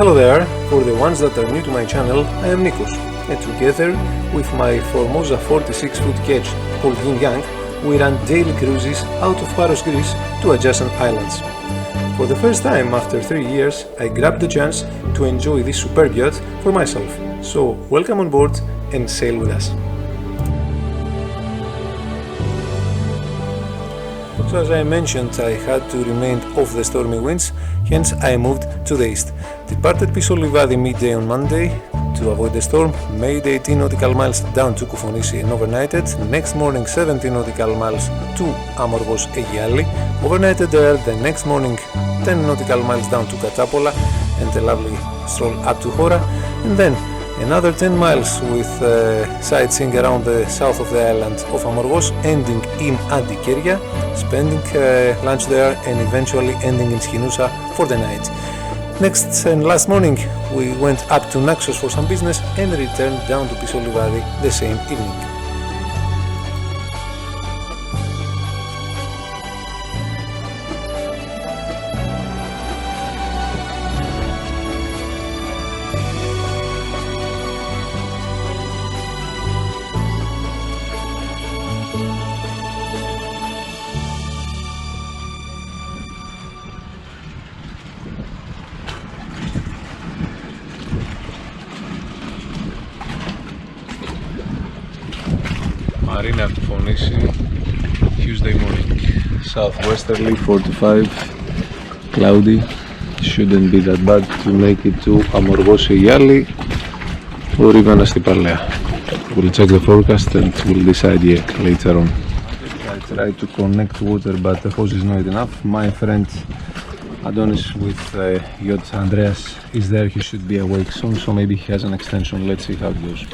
Hello there, for the ones that are new to my channel, I am Nikos, and together with my Formosa 46-foot ketch called Yin Yang, we run daily cruises out of Paros, Greece to adjacent islands. For the first time after 3 years, I grabbed the chance to enjoy this superb yacht for myself. So welcome on board and sail with us. So as I mentioned, I had to remain off the stormy winds, hence I moved to the east. Departed Pisolivadi midday on Monday to avoid the storm, made 18 nautical miles down to Koufonisi and overnighted. Next morning 17 nautical miles to Amorgos Aegiali, overnighted there. The next morning 10 nautical miles down to Katapola and a lovely stroll up to Hora, and then another 10 miles with sightseeing around the south of the island of Amorgos, ending in Antikeria, spending lunch there and eventually ending in Skinusa for the night. Next and last morning we went up to Naxos for some business and returned down to Pisolivadi the same evening. Marina Koufonisi, Tuesday morning, southwesterly 45, cloudy, shouldn't be that bad to make it to Amorgos Aegiali or even Astipalea. We'll check the forecast and we'll decide later on. I tried to connect water but the hose is not enough. My friend Adonis with yacht Andreas is there, he should be awake soon, so maybe he has an extension. Let's see how it goes.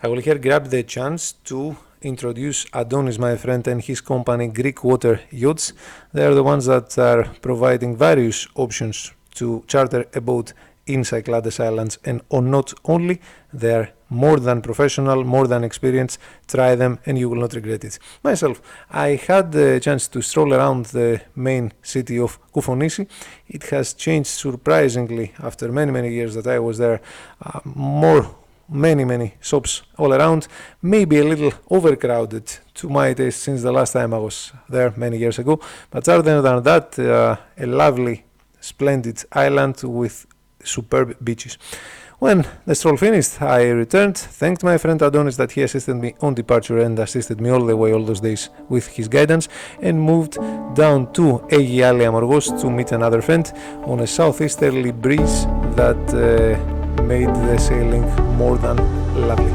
I will here grab the chance to introduce Adonis, my friend, and his company Greek Water Yachts. They are the ones that are providing various options to charter a boat in Cyclades Islands, and not only, they are more than professional, more than experienced. Try them and you will not regret it. Myself, I had the chance to stroll around the main city of Koufonisi. It has changed surprisingly after many years that I was there. Many shops all around, maybe a little overcrowded to my taste since the last time I was there many years ago, but other than that, a lovely, splendid island with superb beaches. When the stroll finished, I returned, thanked my friend Adonis that he assisted me on departure and assisted me all the way all those days with his guidance, and moved down to Aegiali Amorgos to meet another friend on a southeasterly breeze that made the sailing more than lovely.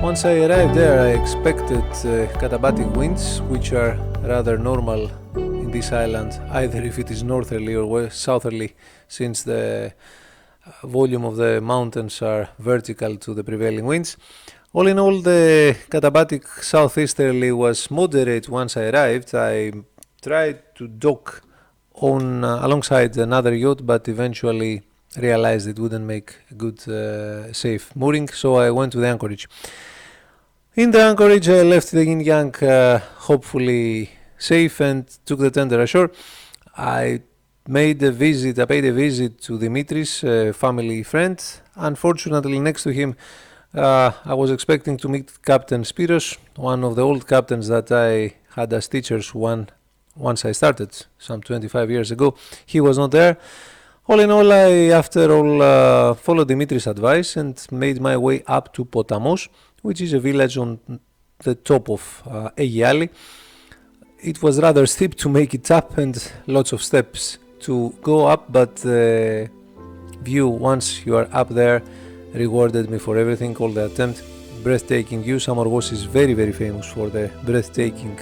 Once I arrived there, I expected katabatic winds, which are rather normal in this island, either if it is northerly or southerly, since the volume of the mountains are vertical to the prevailing winds. All in all, the katabatic southeasterly was moderate once I arrived. I tried to dock on alongside another yacht, but eventually realized it wouldn't make a good safe mooring, so I went to the anchorage. In the anchorage, I left the Yin Yang hopefully safe and took the tender ashore. I paid a visit to Dimitris, a family friend. Unfortunately, next to him, I was expecting to meet Captain Spiros, one of the old captains that I had as teachers once I started, some 25 years ago. He was not there. All in all, I, after all, followed Dimitris' advice and made my way up to Potamos, which is a village on the top of Aegiali. It was rather steep to make it up and lots of steps to go up, but the view once you are up there rewarded me for everything, all the attempt. Breathtaking views. Amorgos is very, very famous for the breathtaking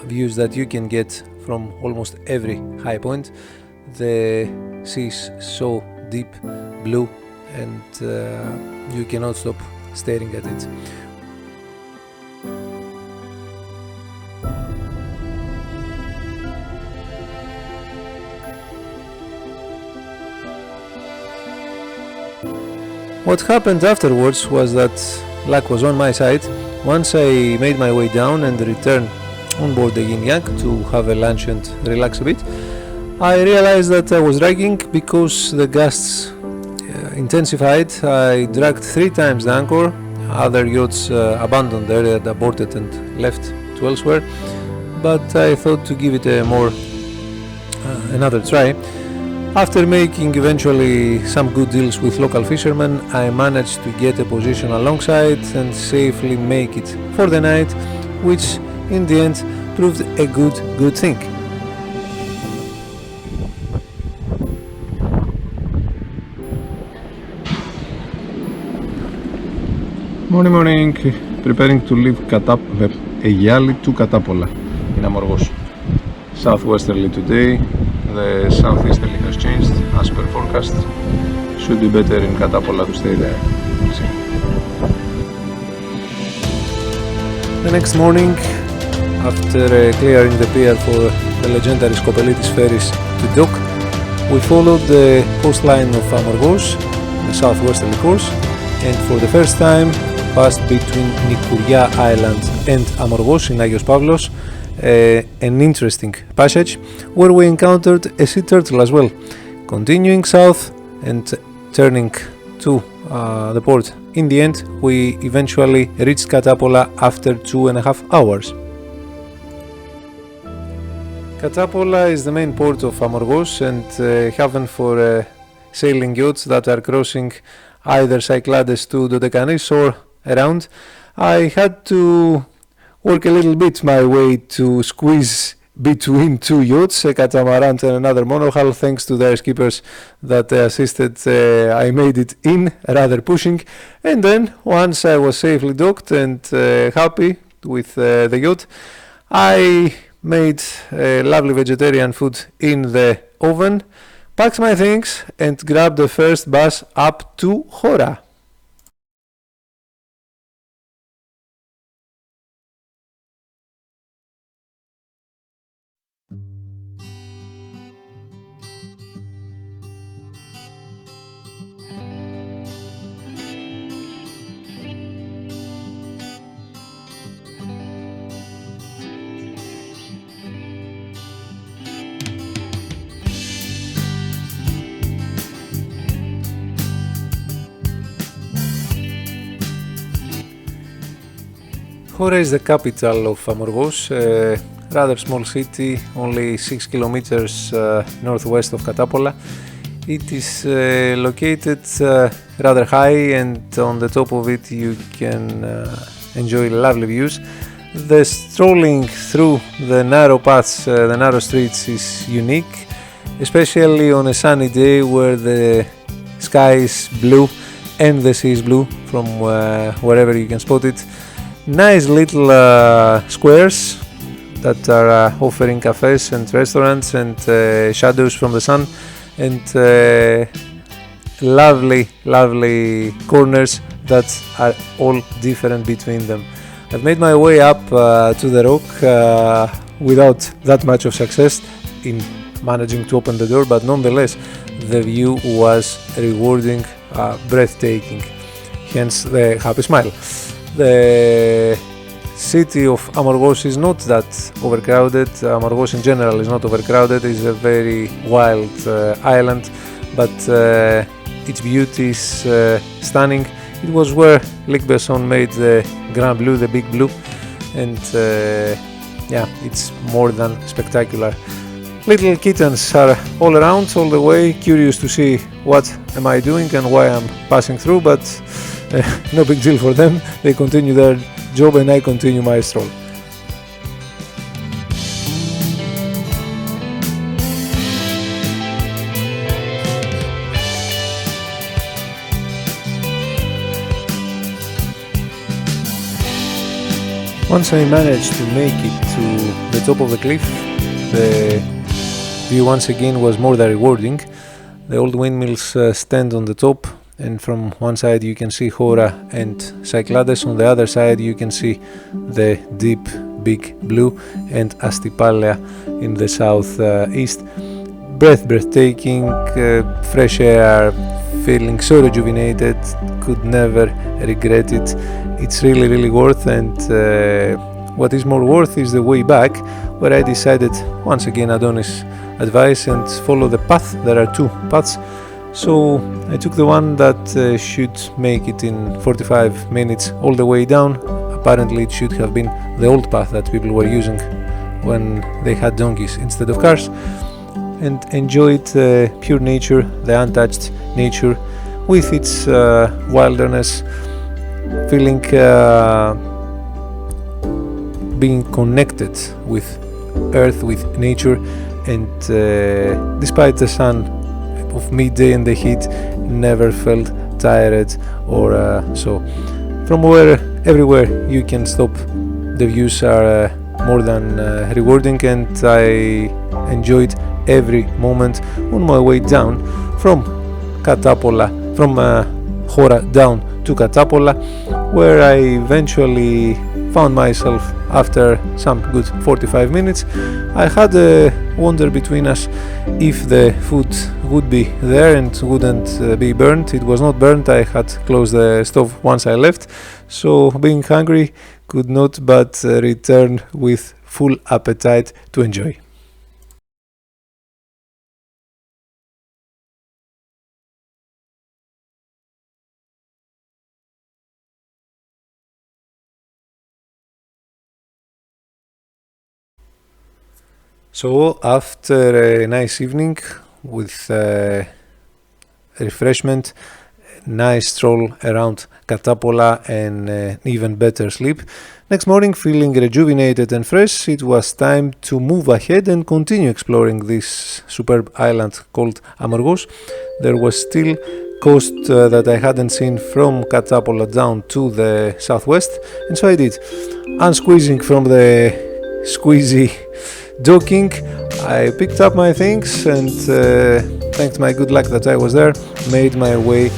views that you can get from almost every high point. The sea is so deep blue and you cannot stop staring at it. What happened afterwards was that luck was on my side. Once I made my way down and returned on board the Yin Yang to have a lunch and relax a bit, I realized that I was dragging because the gusts intensified. I dragged 3 times the anchor. Other yachts abandoned the area, aborted and left to elsewhere, but I thought to give it another try. After making eventually some good deals with local fishermen, I managed to get a position alongside and safely make it for the night, which in the end proved a good thing. Morning, preparing to leave Aegiali to Katapola in Amorgos. Southwesterly today, the southeasterly has changed as per forecast. Should be better in Katapola to stay there. We'll see. The next morning, after clearing the pier for the legendary Skopelitis ferries to dock, we followed the coastline of Amorgos, the southwesterly course, and for the first time passed between Nikuria Island and Amorgos in Agios Pavlos, an interesting passage where we encountered a sea turtle as well. Continuing south and turning to the port, in the end we eventually reached Katapola after 2.5 hours. Katapola is the main port of Amorgos and haven for sailing yachts that are crossing either Cyclades to Dodekanis or around. I had to work a little bit my way to squeeze between 2 yachts, a catamaran and another monohull. Thanks to their skippers that assisted, I made it in, rather pushing, and then once I was safely docked and happy with the yacht, I made lovely vegetarian food in the oven, packed my things and grabbed the first bus up to Hora. Hora is the capital of Amorgos, a rather small city, only 6 kilometers northwest of Katapola. It is located rather high, and on the top of it you can enjoy lovely views. The strolling through the narrow paths, the narrow streets is unique, especially on a sunny day where the sky is blue and the sea is blue from wherever you can spot it. Nice little squares that are offering cafes and restaurants and shadows from the sun, and lovely corners that are all different between them. I've made my way up to the rock without that much of success in managing to open the door, but nonetheless the view was rewarding, breathtaking, hence the happy smile. The city of Amorgos is not that overcrowded. Amorgos in general is not overcrowded. It's a very wild island, but its beauty is stunning. It was where Luc Besson made the Grand Blue, the Big Blue, and yeah, it's more than spectacular. Little kittens are all around, all the way, curious to see what am I doing and why I'm passing through, but no big deal for them. They continue their job and I continue my stroll. Once I managed to make it to the top of the cliff, the view once again was more than rewarding. The old windmills stand on the top, and from one side you can see Hora and Cyclades, on the other side you can see the deep Big Blue and Astipalea in the southeast. Breathtaking, fresh air, feeling so rejuvenated, could never regret it. It's really worth, and what is more worth is the way back, where I decided, once again Adonis' advice, and follow the path. There are two paths, so I took the one that should make it in 45 minutes all the way down. Apparently it should have been the old path that people were using when they had donkeys instead of cars, and enjoyed pure nature, the untouched nature with its wilderness, feeling being connected with earth, with nature, and despite the sun of midday and the heat, never felt tired or so. From everywhere you can stop, the views are more than rewarding, and I enjoyed every moment on my way down from Katapola, from Hora down to Katapola, where I eventually found myself after some good 45 minutes. I had a wonder between us if the food would be there and wouldn't be burnt. It was not burnt. I had closed the stove once I left, so being hungry, could not but return with full appetite to enjoy. So after a nice evening with refreshment, nice stroll around Katapola, and even better sleep, next morning feeling rejuvenated and fresh, it was time to move ahead and continue exploring this superb island called Amorgos. There was still coast that I hadn't seen from Katapola down to the southwest, and so I did. Unsqueezing from the squeezy docking, I picked up my things and thanks to my good luck that I was there, made my way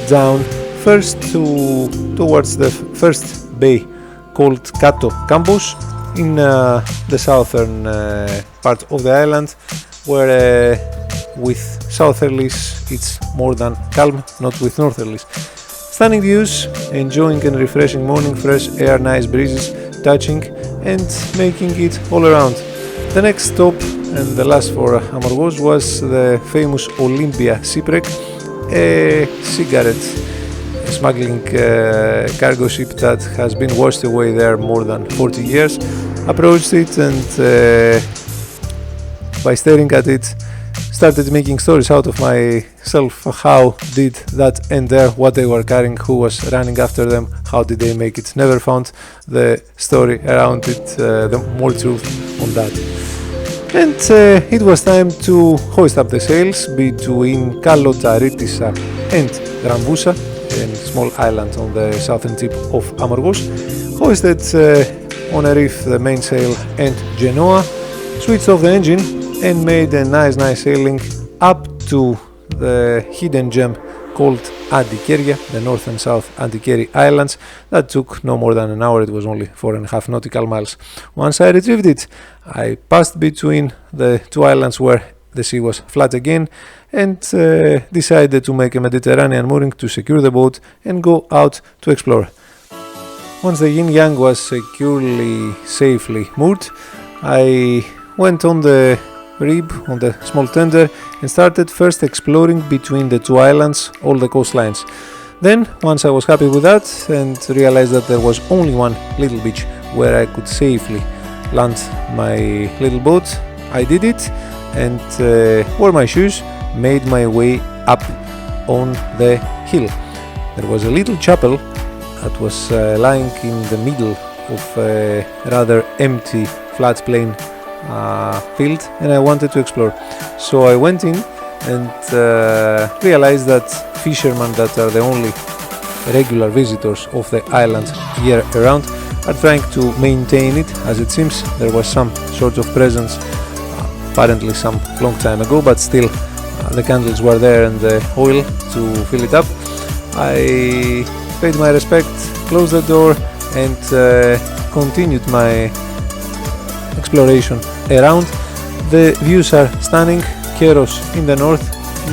down first towards the first bay called Kato Campos in the southern part of the island, where with southerlies it's more than calm, not with northerlies. Stunning views, enjoying and refreshing morning, fresh air, nice breezes touching and making it all around. The next stop and the last for Amorgos was the famous Olympia shipwreck, a cigarette smuggling cargo ship that has been washed away there more than 40 years. Approached it and by staring at it, started making stories out of myself. How did that end there? What they were carrying? Who was running after them? How did they make it? Never found the story around it, the more truth on that. And it was time to hoist up the sails between Kalotaritissa and Grambusa, a small island on the southern tip of Amorgos. Hoisted on a reef the mainsail and Genoa, switched off the engine and made a nice sailing up to the hidden gem called Antikeria, the north and south Antikeri Islands. That took no more than an hour. It was only 4.5 nautical miles. Once I retrieved it, I passed between the two islands where the sea was flat again and decided to make a Mediterranean mooring to secure the boat and go out to explore. Once the Yin Yang was securely, safely moored, I went on the rib, on the small tender, and started first exploring between the two islands, all the coastlines. Then, once I was happy with that and realized that there was only one little beach where I could safely land my little boat, I did it and wore my shoes, made my way up on the hill. There was a little chapel that was lying in the middle of a rather empty flat plain field, and I wanted to explore. So I went in and realized that fishermen that are the only regular visitors of the island year around are trying to maintain it. As it seems, there was some sort of presence apparently some long time ago, but still the candles were there and the oil to fill it up. I paid my respect, closed the door, and continued my exploration around. The views are stunning. Keros in the north,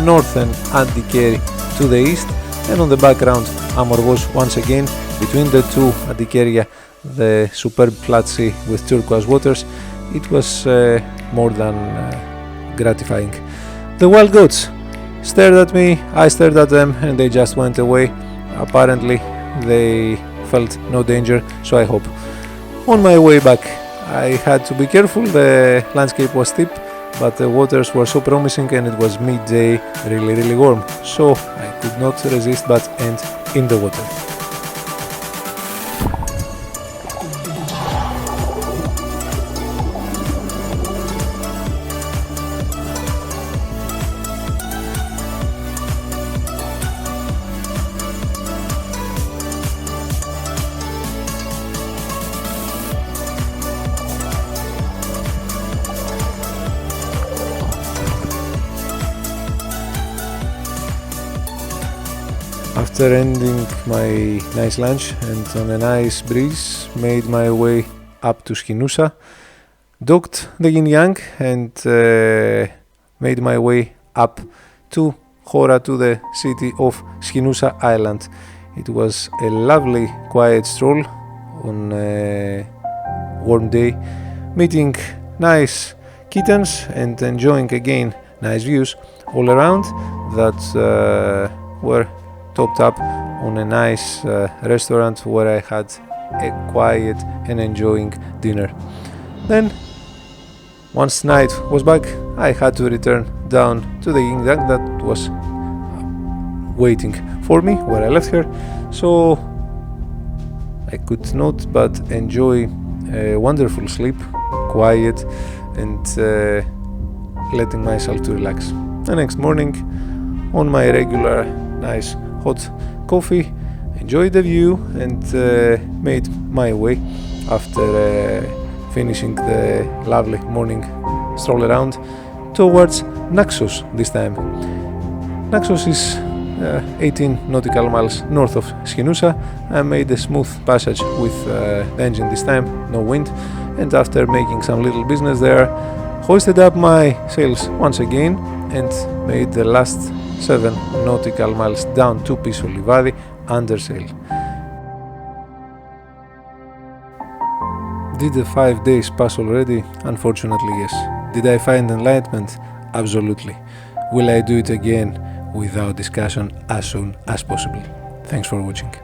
northern Addikeri to the east, and on the background Amorgos once again. Between the two Addikeria, the superb flat sea with turquoise waters. It was more than gratifying. The wild goats stared at me, I stared at them, and they just went away. Apparently they felt no danger, so I hope. On my way back I had to be careful. The landscape was steep, but the waters were so promising and it was midday, really warm, so I could not resist but end in the water. After ending my nice lunch and on a nice breeze, made my way up to Skinusa, docked the Yin Yang and made my way up to Hora, to the city of Skinusa Island. It was a lovely quiet stroll on a warm day, meeting nice kittens and enjoying again nice views all around that were topped up on a nice restaurant where I had a quiet and enjoying dinner. Then, once night was back, I had to return down to the Yin Yang that was waiting for me where I left her, so I could not but enjoy a wonderful sleep, quiet, and letting myself to relax. The next morning, on my regular nice hot coffee, enjoyed the view and made my way after finishing the lovely morning stroll around towards Naxos this time. Naxos is 18 nautical miles north of Skinusa. I made a smooth passage with the engine this time, no wind, and after making some little business there, hoisted up my sails once again and made the last 7 nautical miles down to peaceful Livadi under sail. Did the 5 days pass already? Unfortunately, yes. Did I find enlightenment? Absolutely. Will I do it again without discussion as soon as possible? Thanks for watching.